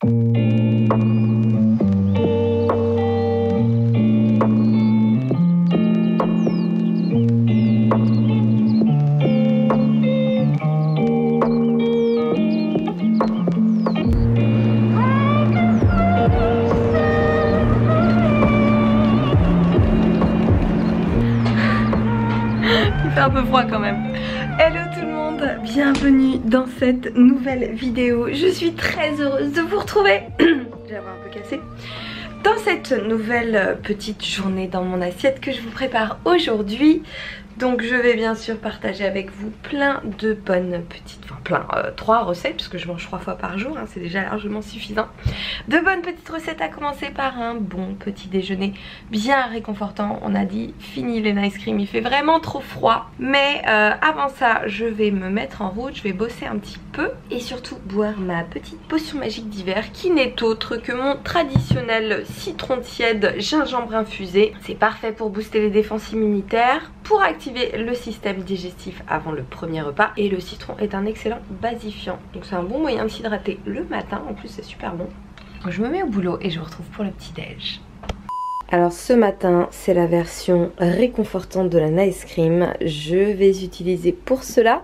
Il fait un peu froid quand même. Hello tout le monde, bienvenue dans cette nouvelle vidéo. Je suis très heureuse de vous retrouver. J'ai l'air un peu cassée. Dans cette nouvelle petite journée dans mon assiette que je vous prépare aujourd'hui. Donc je vais bien sûr partager avec vous plein de bonnes petites, enfin 3 recettes puisque je mange 3 fois par jour, hein, c'est déjà largement suffisant. De bonnes petites recettes à commencer par un bon petit déjeuner bien réconfortant. On a dit fini les nice cream, il fait vraiment trop froid. Mais avant ça je vais me mettre en route, je vais bosser un petit peu et surtout boire ma petite potion magique d'hiver qui n'est autre que mon traditionnel citron tiède gingembre infusé. C'est parfait pour booster les défenses immunitaires, pour activer le système digestif avant le premier repas, et le citron est un excellent basifiant, donc c'est un bon moyen de s'hydrater le matin, en plus c'est super bon. Je me mets au boulot et je vous retrouve pour le petit déj. Alors ce matin c'est la version réconfortante de la nice cream. Je vais utiliser pour cela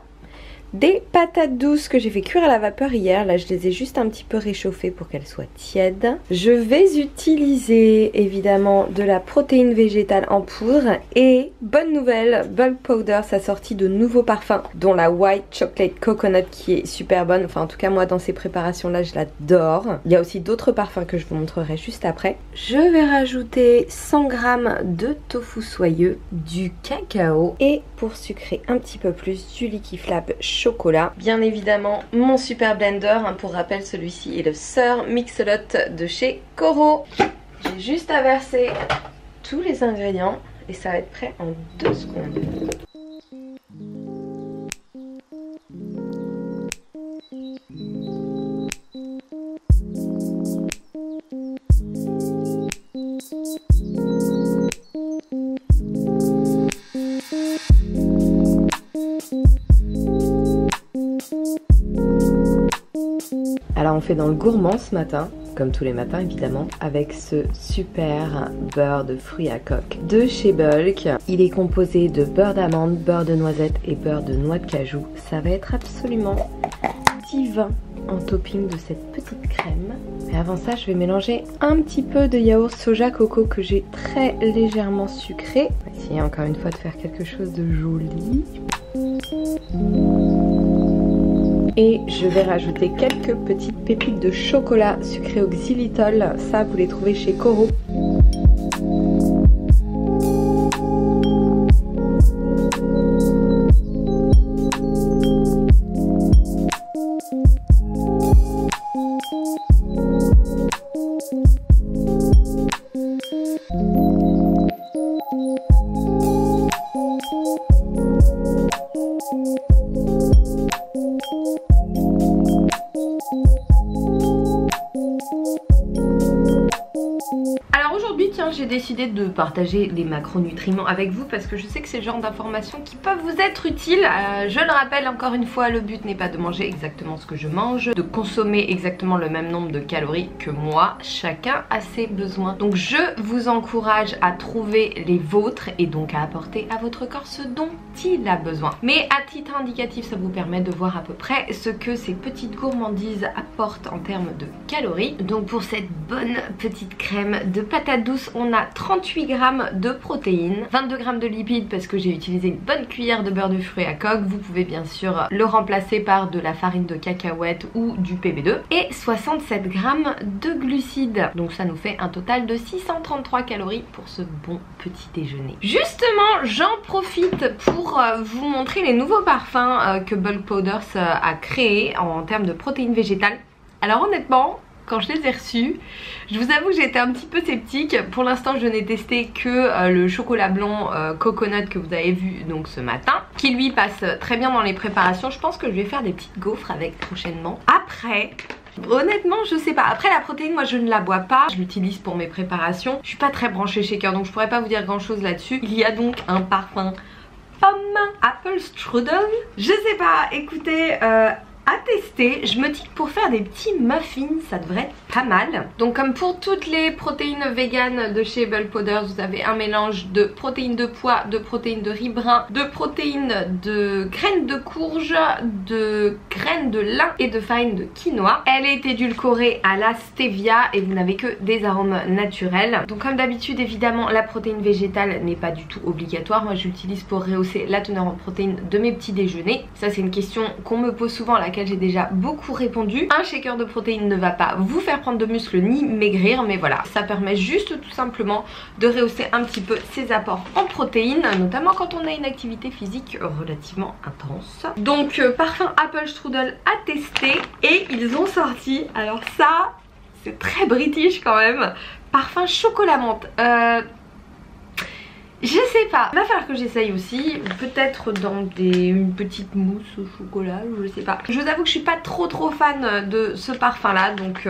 des patates douces que j'ai fait cuire à la vapeur hier. Là je les ai juste un petit peu réchauffées pour qu'elles soient tièdes. Je vais utiliser évidemment de la protéine végétale en poudre. Et bonne nouvelle, Bulk Powders a sorti de nouveaux parfums, dont la White Chocolate Coconut qui est super bonne. Enfin en tout cas moi dans ces préparations là je l'adore. Il y a aussi d'autres parfums que je vous montrerai juste après. Je vais rajouter 100 g de tofu soyeux, du cacao et pour sucrer un petit peu plus du Liquiflab chocolat. Bien évidemment mon super blender, hein, pour rappel celui-ci est le Sir Mix-a-Lot de chez Coro. J'ai juste à verser tous les ingrédients et ça va être prêt en 2 secondes. Alors on fait dans le gourmand ce matin, comme tous les matins évidemment, avec ce super beurre de fruits à coque de chez Bulk. Il est composé de beurre d'amande, beurre de noisette et beurre de noix de cajou. Ça va être absolument divin en topping de cette petite crème. Mais avant ça je vais mélanger un petit peu de yaourt soja coco que j'ai très légèrement sucré. On va essayer encore une fois de faire quelque chose de joli. Et je vais rajouter quelques petites pépites de chocolat sucré au xylitol. Ça, vous les trouvez chez Coro. J'ai décidé de partager les macronutriments avec vous parce que je sais que c'est le genre d'informations qui peuvent vous être utiles. Je le rappelle encore une fois, le but n'est pas de manger exactement ce que je mange, de consommer exactement le même nombre de calories que moi. Chacun a ses besoins. Donc je vous encourage à trouver les vôtres et donc à apporter à votre corps ce dont il a besoin. Mais à titre indicatif, ça vous permet de voir à peu près ce que ces petites gourmandises apportent en termes de calories. Donc pour cette bonne petite crème de patates douces, on a 38 g de protéines, 22 g de lipides parce que j'ai utilisé une bonne cuillère de beurre de fruits à coque. Vous pouvez bien sûr le remplacer par de la farine de cacahuète ou du PB2 et 67 g de glucides. Donc ça nous fait un total de 633 calories pour ce bon petit déjeuner. Justement, j'en profite pour vous montrer les nouveaux parfums que Bulk Powders a créés en termes de protéines végétales. Alors honnêtement, quand je les ai reçus, je vous avoue que j'étais un petit peu sceptique. Pour l'instant je n'ai testé que le chocolat blanc coconut que vous avez vu donc ce matin, qui lui passe très bien dans les préparations. Je pense que je vais faire des petites gaufres avec prochainement. Après, honnêtement je sais pas, après la protéine moi je ne la bois pas, je l'utilise pour mes préparations. Je suis pas très branchée shaker donc je pourrais pas vous dire grand chose là-dessus. Il y a donc un parfum pomme apple strudel. Je sais pas, écoutez, à tester. Je me dis que pour faire des petits muffins ça devrait être pas mal. Donc comme pour toutes les protéines véganes de chez Bubble Powders, vous avez un mélange de protéines de pois, de protéines de riz brun, de protéines de graines de courge, de graines de lin et de farine de quinoa. Elle est édulcorée à la stevia et vous n'avez que des arômes naturels. Donc comme d'habitude évidemment la protéine végétale n'est pas du tout obligatoire. Moi j'utilise pour rehausser la teneur en protéines de mes petits déjeuners. Ça c'est une question qu'on me pose souvent, à laquelle j'ai déjà beaucoup répondu. Un shaker de protéines ne va pas vous faire prendre de muscles ni maigrir, mais voilà, ça permet juste tout simplement de rehausser un petit peu ses apports en protéines, notamment quand on a une activité physique relativement intense. Donc parfum Apple Strudel à tester, et ils ont sorti, alors ça c'est très british quand même, parfum chocolat menthe. Je sais pas, il va falloir que j'essaye aussi, peut-être dans une petite mousse au chocolat, je sais pas. Je vous avoue que je suis pas trop fan de ce parfum là, donc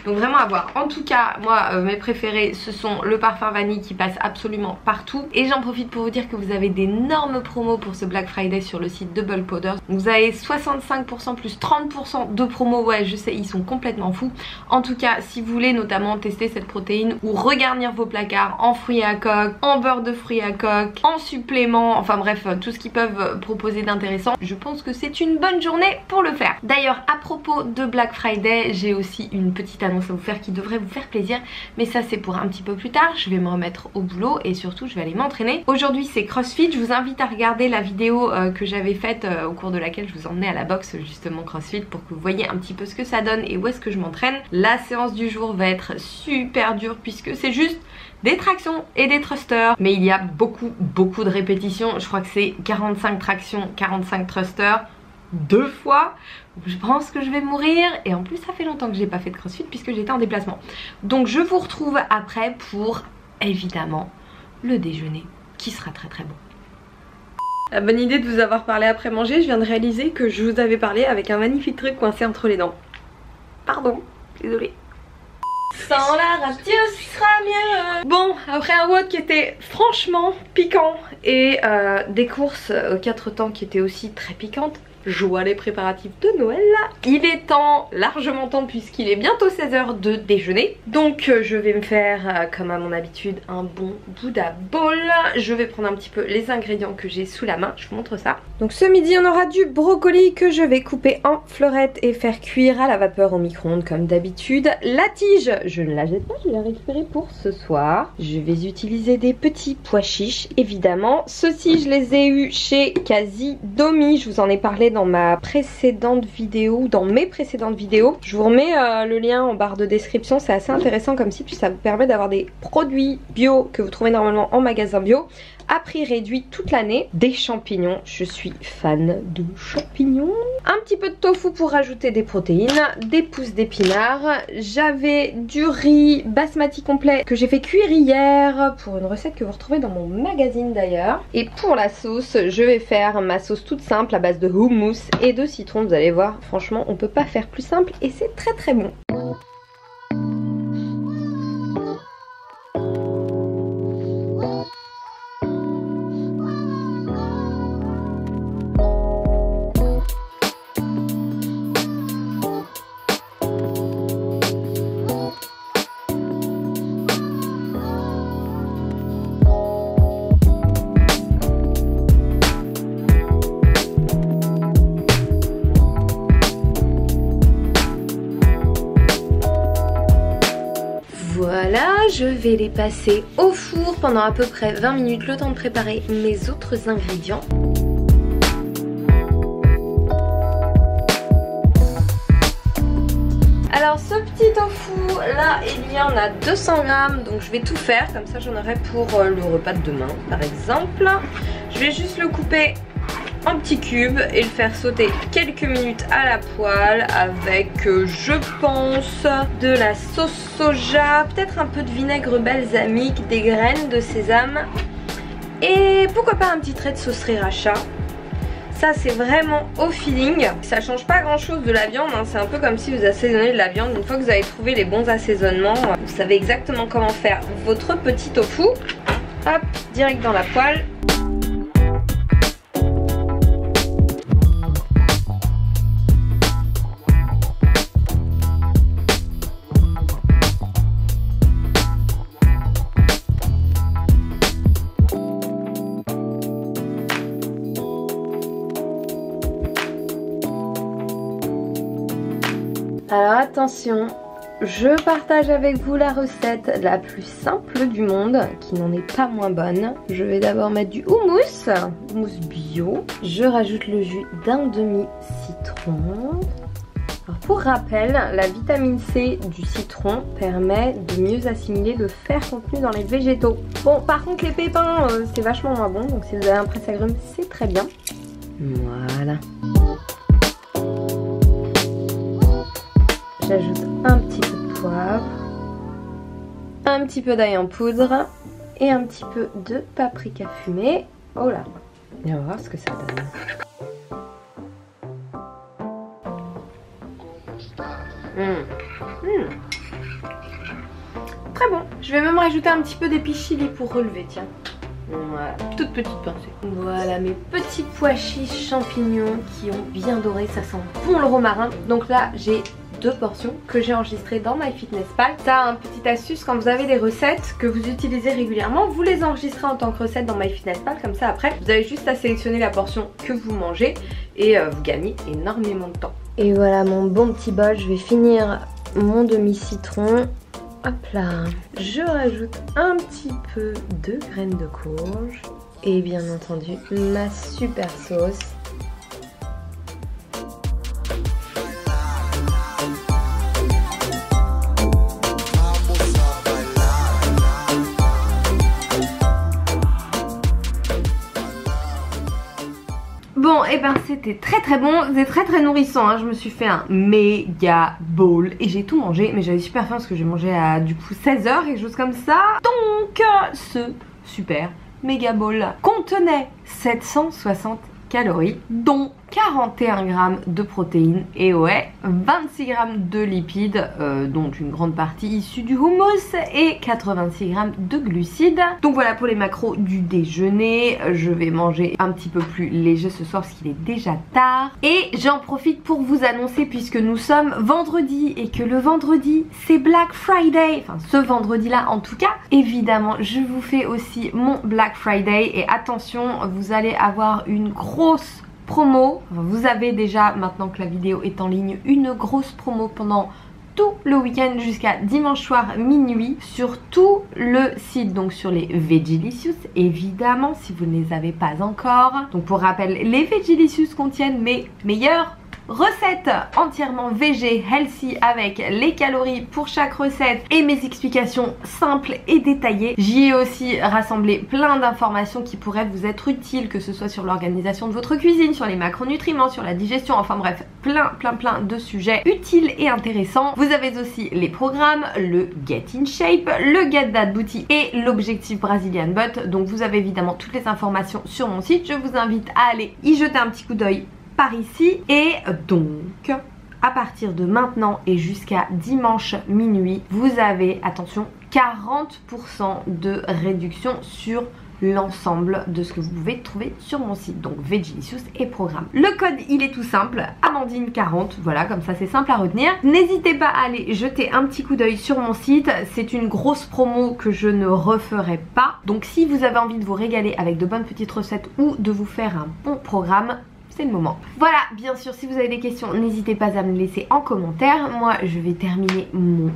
vraiment à voir. En tout cas, moi mes préférés ce sont le parfum vanille qui passe absolument partout. Et j'en profite pour vous dire que vous avez d'énormes promos pour ce Black Friday sur le site de Bubble Powders. Vous avez 65% plus 30% de promos, ouais je sais, ils sont complètement fous. En tout cas, si vous voulez notamment tester cette protéine ou regarnir vos placards en fruits à coque, en beurre de fruits à coque, en supplément, enfin bref tout ce qu'ils peuvent proposer d'intéressant, je pense que c'est une bonne journée pour le faire. D'ailleurs à propos de Black Friday, j'ai aussi une petite annonce à vous faire qui devrait vous faire plaisir, mais ça c'est pour un petit peu plus tard. Je vais me remettre au boulot et surtout je vais aller m'entraîner. Aujourd'hui c'est CrossFit, je vous invite à regarder la vidéo que j'avais faite au cours de laquelle je vous emmenais à la boxe justement CrossFit, pour que vous voyez un petit peu ce que ça donne et où est-ce que je m'entraîne. La séance du jour va être super dure puisque c'est juste des tractions et des thrusters, mais il y a beaucoup de répétitions. Je crois que c'est 45 tractions, 45 thrusters 2 fois. Je pense que je vais mourir, et en plus ça fait longtemps que j'ai pas fait de CrossFit puisque j'étais en déplacement. Donc je vous retrouve après pour évidemment le déjeuner qui sera très bon. La bonne idée de vous avoir parlé après manger, je viens de réaliser que je vous avais parlé avec un magnifique truc coincé entre les dents. Pardon, désolée. Sans la radio ce sera mieux. Bon, après un WOD qui était franchement piquant et des courses aux 4 temps qui étaient aussi très piquantes, joie les préparatifs de Noël. Il est temps, largement temps, puisqu'il est bientôt 16 h de déjeuner. Donc je vais me faire, comme à mon habitude, un bon Buddha Bowl. Je vais prendre un petit peu les ingrédients que j'ai sous la main, je vous montre ça. Donc ce midi on aura du brocoli que je vais couper en fleurettes et faire cuire à la vapeur au micro-ondes comme d'habitude. La tige, je ne la jette pas, je vais la récupérer pour ce soir. Je vais utiliser des petits pois chiches évidemment. Ceux-ci je les ai eus chez Quasi Domi, je vous en ai parlé dans ma précédente vidéo, dans mes précédentes vidéos. Je vous remets le lien en barre de description, c'est assez intéressant comme site, puis ça vous permet d'avoir des produits bio que vous trouvez normalement en magasin bio à prix réduit toute l'année. Des champignons, je suis fan de champignons. Un petit peu de tofu pour rajouter des protéines, des pousses d'épinards. J'avais du riz basmati complet que j'ai fait cuire hier pour une recette que vous retrouvez dans mon magazine d'ailleurs. Et pour la sauce, je vais faire ma sauce toute simple à base de hummus et de citron. Vous allez voir, franchement on peut pas faire plus simple et c'est très bon. Voilà, je vais les passer au four pendant à peu près 20 minutes, le temps de préparer mes autres ingrédients. Alors ce petit tofu là, il y en a 200 grammes, donc je vais tout faire, comme ça j'en aurai pour le repas de demain par exemple. Je vais juste le couper en petits cubes et le faire sauter quelques minutes à la poêle avec je pense de la sauce soja, peut-être un peu de vinaigre balsamique, des graines de sésame et pourquoi pas un petit trait de sauce sriracha. Ça c'est vraiment au feeling, ça change pas grand chose de la viande, hein. C'est un peu comme si vous assaisonnez de la viande. Une fois que vous avez trouvé les bons assaisonnements, vous savez exactement comment faire votre petit tofu. Hop, direct dans la poêle. attention, je partage avec vous la recette la plus simple du monde, qui n'en est pas moins bonne. Je vais d'abord mettre du houmous bio. Je rajoute le jus d'un demi-citron. Alors pour rappel, la vitamine C du citron permet de mieux assimiler le fer contenu dans les végétaux. Bon, par contre les pépins, c'est vachement moins bon, donc si vous avez un presse-agrumes, c'est très bien. Voilà. J'ajoute un petit peu de poivre, un petit peu d'ail en poudre et un petit peu de paprika fumé. Oh là, on va voir ce que ça donne. Très bon. Je vais même rajouter un petit peu d'épices chili pour relever, tiens. Voilà, toute petite pincée. Voilà mes petits pois chiches champignons qui ont bien doré, ça sent bon le romarin. Donc là j'ai 2 portions que j'ai enregistrées dans MyFitnessPal. Ça, une petite astuce, quand vous avez des recettes que vous utilisez régulièrement, vous les enregistrez en tant que recette dans MyFitnessPal, comme ça après vous avez juste à sélectionner la portion que vous mangez et vous gagnez énormément de temps. Et voilà mon bon petit bol, je vais finir mon demi-citron. Hop là, je rajoute un petit peu de graines de courge et bien entendu ma super sauce. Bon, et ben c'était très bon, c'était très nourrissant, hein. Je me suis fait un méga bowl et j'ai tout mangé, mais j'avais super faim parce que j'ai mangé à du coup 16 h, quelque chose comme ça. Donc ce super méga bowl contenait 760 calories, dont 41 grammes de protéines et ouais, 26 grammes de lipides, dont une grande partie issue du houmous et 86 grammes de glucides. Donc voilà pour les macros du déjeuner. Je vais manger un petit peu plus léger ce soir parce qu'il est déjà tard. Et j'en profite pour vous annoncer, puisque nous sommes vendredi et que le vendredi c'est Black Friday, enfin ce vendredi là en tout cas, évidemment je vous fais aussi mon Black Friday et attention, vous allez avoir une grosse promo. Vous avez déjà, maintenant que la vidéo est en ligne, une grosse promo pendant tout le week-end jusqu'à dimanche soir minuit sur tout le site, donc sur les Vegelicious évidemment si vous ne les avez pas encore. Donc pour rappel, les Vegelicious contiennent mes meilleurs recettes entièrement végé, healthy, avec les calories pour chaque recette et mes explications simples et détaillées. J'y ai aussi rassemblé plein d'informations qui pourraient vous être utiles, que ce soit sur l'organisation de votre cuisine, sur les macronutriments, sur la digestion, enfin bref, plein de sujets utiles et intéressants. Vous avez aussi les programmes, le Get in Shape, le Get That Booty et l'objectif Brazilian Butt. Donc vous avez évidemment toutes les informations sur mon site. Je vous invite à aller y jeter un petit coup d'œil par ici. Et donc à partir de maintenant et jusqu'à dimanche minuit, vous avez, attention, 40% de réduction sur l'ensemble de ce que vous pouvez trouver sur mon site, donc Vegelicious et programme. Le code il est tout simple, Amandine40, voilà, comme ça c'est simple à retenir. N'hésitez pas à aller jeter un petit coup d'œil sur mon site, c'est une grosse promo que je ne referai pas, donc si vous avez envie de vous régaler avec de bonnes petites recettes ou de vous faire un bon programme, c'est le moment. Voilà, bien sûr, si vous avez des questions, n'hésitez pas à me laisser en commentaire. Moi, je vais terminer mon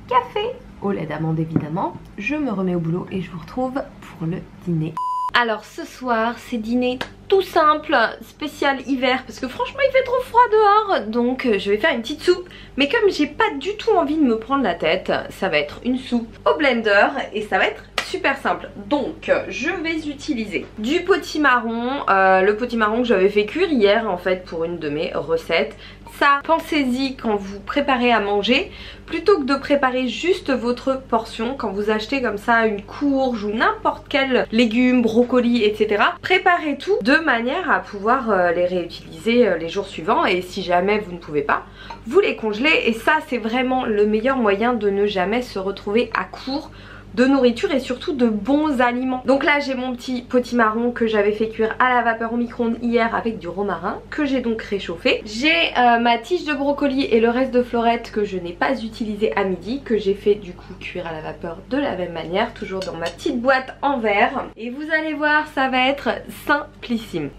café au lait d'amande évidemment. Je me remets au boulot et je vous retrouve pour le dîner. Alors ce soir, c'est dîner tout simple, spécial hiver, parce que franchement il fait trop froid dehors, donc je vais faire une petite soupe. Mais comme j'ai pas du tout envie de me prendre la tête, ça va être une soupe au blender et ça va être super simple. Donc je vais utiliser du potimarron, le potimarron que j'avais fait cuire hier en fait pour une de mes recettes. Ça, pensez-y quand vous préparez à manger, plutôt que de préparer juste votre portion, quand vous achetez comme ça une courge ou n'importe quel légume, brocoli, etc. Préparez tout de manière à pouvoir les réutiliser les jours suivants, et si jamais vous ne pouvez pas, vous les congelez, et ça c'est vraiment le meilleur moyen de ne jamais se retrouver à court de nourriture et surtout de bons aliments. Donc là j'ai mon petit potimarron que j'avais fait cuire à la vapeur au micro-ondes hier avec du romarin que j'ai donc réchauffé. J'ai ma tige de brocoli et le reste de florettes que je n'ai pas utilisé à midi, que j'ai fait du coup cuire à la vapeur de la même manière, toujours dans ma petite boîte en verre. Et vous allez voir, ça va être simplissime.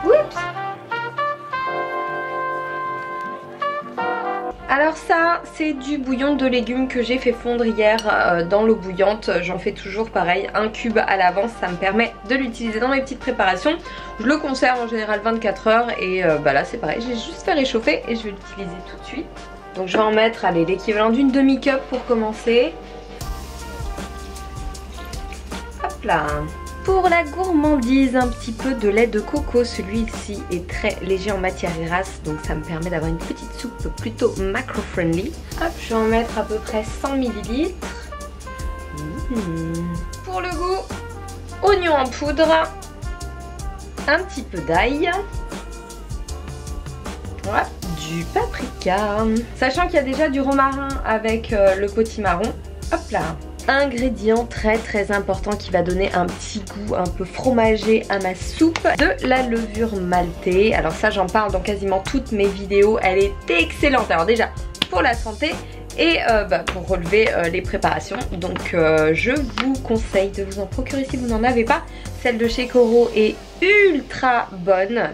Oups! Alors ça c'est du bouillon de légumes que j'ai fait fondre hier dans l'eau bouillante. J'en fais toujours pareil, un cube à l'avance, ça me permet de l'utiliser dans mes petites préparations. Je le conserve en général 24 heures et bah là c'est pareil, j'ai juste fait réchauffer et je vais l'utiliser tout de suite. Donc je vais en mettre, allez, l'équivalent d'une demi-cup pour commencer. Hop là. Pour la gourmandise, un petit peu de lait de coco. Celui-ci est très léger en matière grasse, donc ça me permet d'avoir une petite soupe plutôt macro-friendly. Hop, je vais en mettre à peu près 100 ml. Pour le goût, oignon en poudre, un petit peu d'ail, voilà, du paprika. Sachant qu'il y a déjà du romarin avec le potimarron. Hop là. Ingrédient très important qui va donner un petit goût un peu fromager à ma soupe, de la levure maltée. Alors ça j'en parle dans quasiment toutes mes vidéos, elle est excellente. Alors déjà pour la santé et pour relever les préparations. Donc je vous conseille de vous en procurer si vous n'en avez pas. Celle de chez Coro est ultra bonne.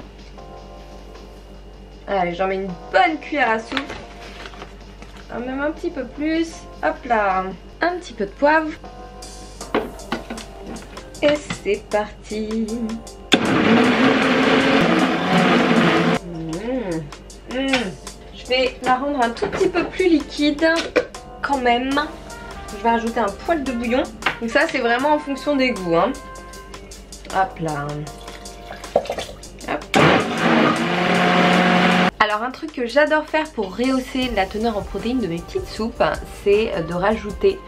Allez, j'en mets une bonne cuillère à soupe. Même un petit peu plus. Hop là. Un petit peu de poivre. Et c'est parti. Je vais la rendre un tout petit peu plus liquide quand même. Je vais rajouter un poil de bouillon. Donc ça c'est vraiment en fonction des goûts, hein. Hop là. Hop. Alors un truc que j'adore faire pour rehausser la teneur en protéines de mes petites soupes, c'est de rajouter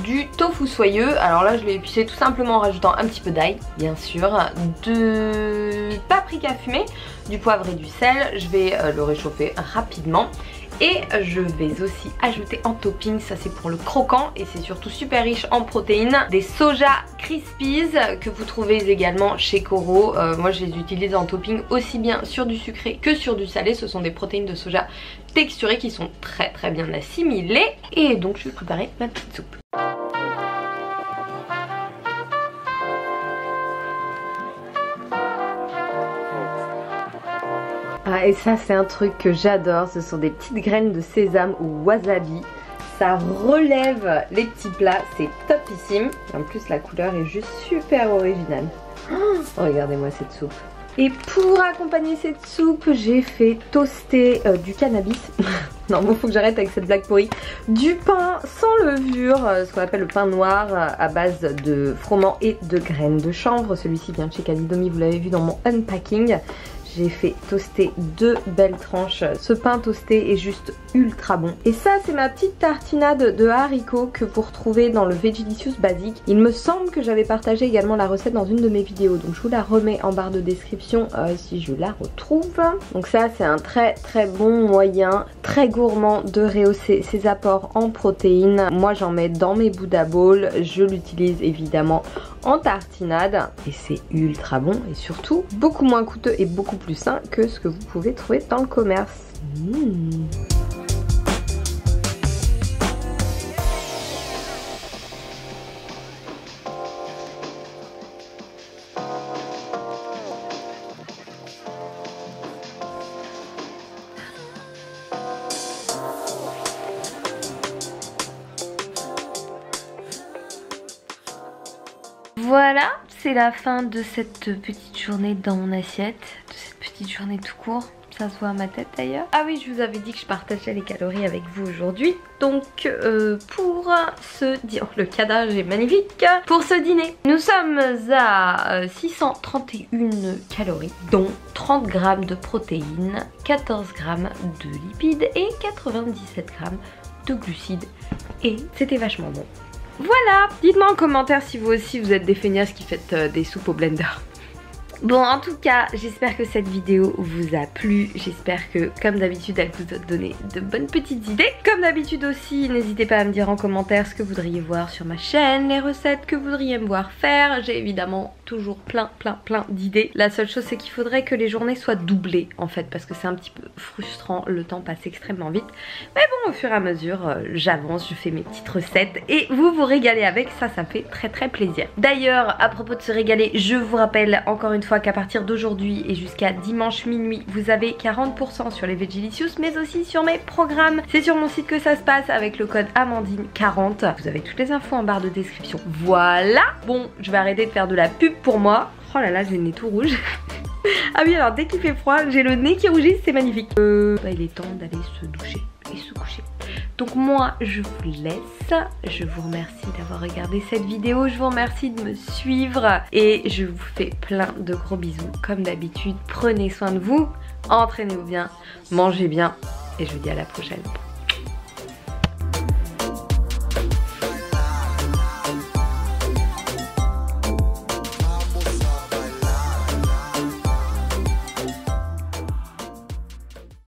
du tofu soyeux. Alors là je l'ai épicé tout simplement en rajoutant un petit peu d'ail, bien sûr, de paprika fumé, du poivre et du sel. Je vais le réchauffer rapidement. Et je vais aussi ajouter en topping, ça c'est pour le croquant et c'est surtout super riche en protéines, des soja crispies que vous trouvez également chez Coro. Moi je les utilise en topping aussi bien sur du sucré que sur du salé. Ce sont des protéines de soja texturées qui sont très bien assimilées. Et donc je vais préparer ma petite soupe. Ah, et ça c'est un truc que j'adore, ce sont des petites graines de sésame ou wasabi. Ça relève les petits plats, c'est topissime. En plus la couleur est juste super originale. Oh, regardez-moi cette soupe. Et pour accompagner cette soupe, j'ai fait toaster du cannabis. Non, bon, faut que j'arrête avec cette blague pourrie. Du pain sans levure, ce qu'on appelle le pain noir à base de froment et de graines de chanvre. Celui-ci vient de chez Calidomi, vous l'avez vu dans mon unpacking. J'ai fait toaster 2 belles tranches. Ce pain toasté est juste ultra bon. Et ça c'est ma petite tartinade de haricots que vous retrouvez dans le Vegelicious basique. Il me semble que j'avais partagé également la recette dans une de mes vidéos. Donc je vous la remets en barre de description si je la retrouve. Donc ça c'est un très bon moyen, très gourmand de rehausser ses apports en protéines. Moi j'en mets dans mes Buddha Bowls. Je l'utilise évidemment en tartinade et c'est ultra bon et surtout beaucoup moins coûteux et beaucoup plus sain que ce que vous pouvez trouver dans le commerce. Voilà, c'est la fin de cette petite journée dans mon assiette, de cette petite journée tout court. Ça se voit à ma tête d'ailleurs. Ah oui, je vous avais dit que je partageais les calories avec vous aujourd'hui. Donc pour ce dîner, le cadavre est magnifique. Pour ce dîner, nous sommes à 631 calories, dont 30 grammes de protéines, 14 grammes de lipides et 97 grammes de glucides. Et c'était vachement bon. Voilà, dites-moi en commentaire si vous aussi vous êtes des feignasses qui faites des soupes au blender. Bon, en tout cas, j'espère que cette vidéo vous a plu. J'espère que, comme d'habitude, elle vous a donné de bonnes petites idées. Comme d'habitude aussi, n'hésitez pas à me dire en commentaire ce que vous voudriez voir sur ma chaîne, les recettes que vous voudriez me voir faire. J'ai évidemment toujours plein d'idées. La seule chose, c'est qu'il faudrait que les journées soient doublées, en fait, parce que c'est un petit peu frustrant. Le temps passe extrêmement vite. Mais bon, au fur et à mesure, j'avance, je fais mes petites recettes et vous vous régalez avec. Ça me fait très plaisir. D'ailleurs, à propos de se régaler, je vous rappelle encore une fois fois qu'à partir d'aujourd'hui et jusqu'à dimanche minuit, vous avez 40% sur les Vegelicious, mais aussi sur mes programmes. C'est sur mon site que ça se passe avec le code Amandine40. Vous avez toutes les infos en barre de description. Voilà. Bon, je vais arrêter de faire de la pub pour moi. Oh là là, j'ai le nez tout rouge. Ah oui, alors dès qu'il fait froid, j'ai le nez qui rougit, c'est magnifique. Il est temps d'aller se doucher et se coucher. Donc moi, je vous laisse. Je vous remercie d'avoir regardé cette vidéo. Je vous remercie de me suivre. Et je vous fais plein de gros bisous. Comme d'habitude, prenez soin de vous. Entraînez-vous bien. Mangez bien. Et je vous dis à la prochaine.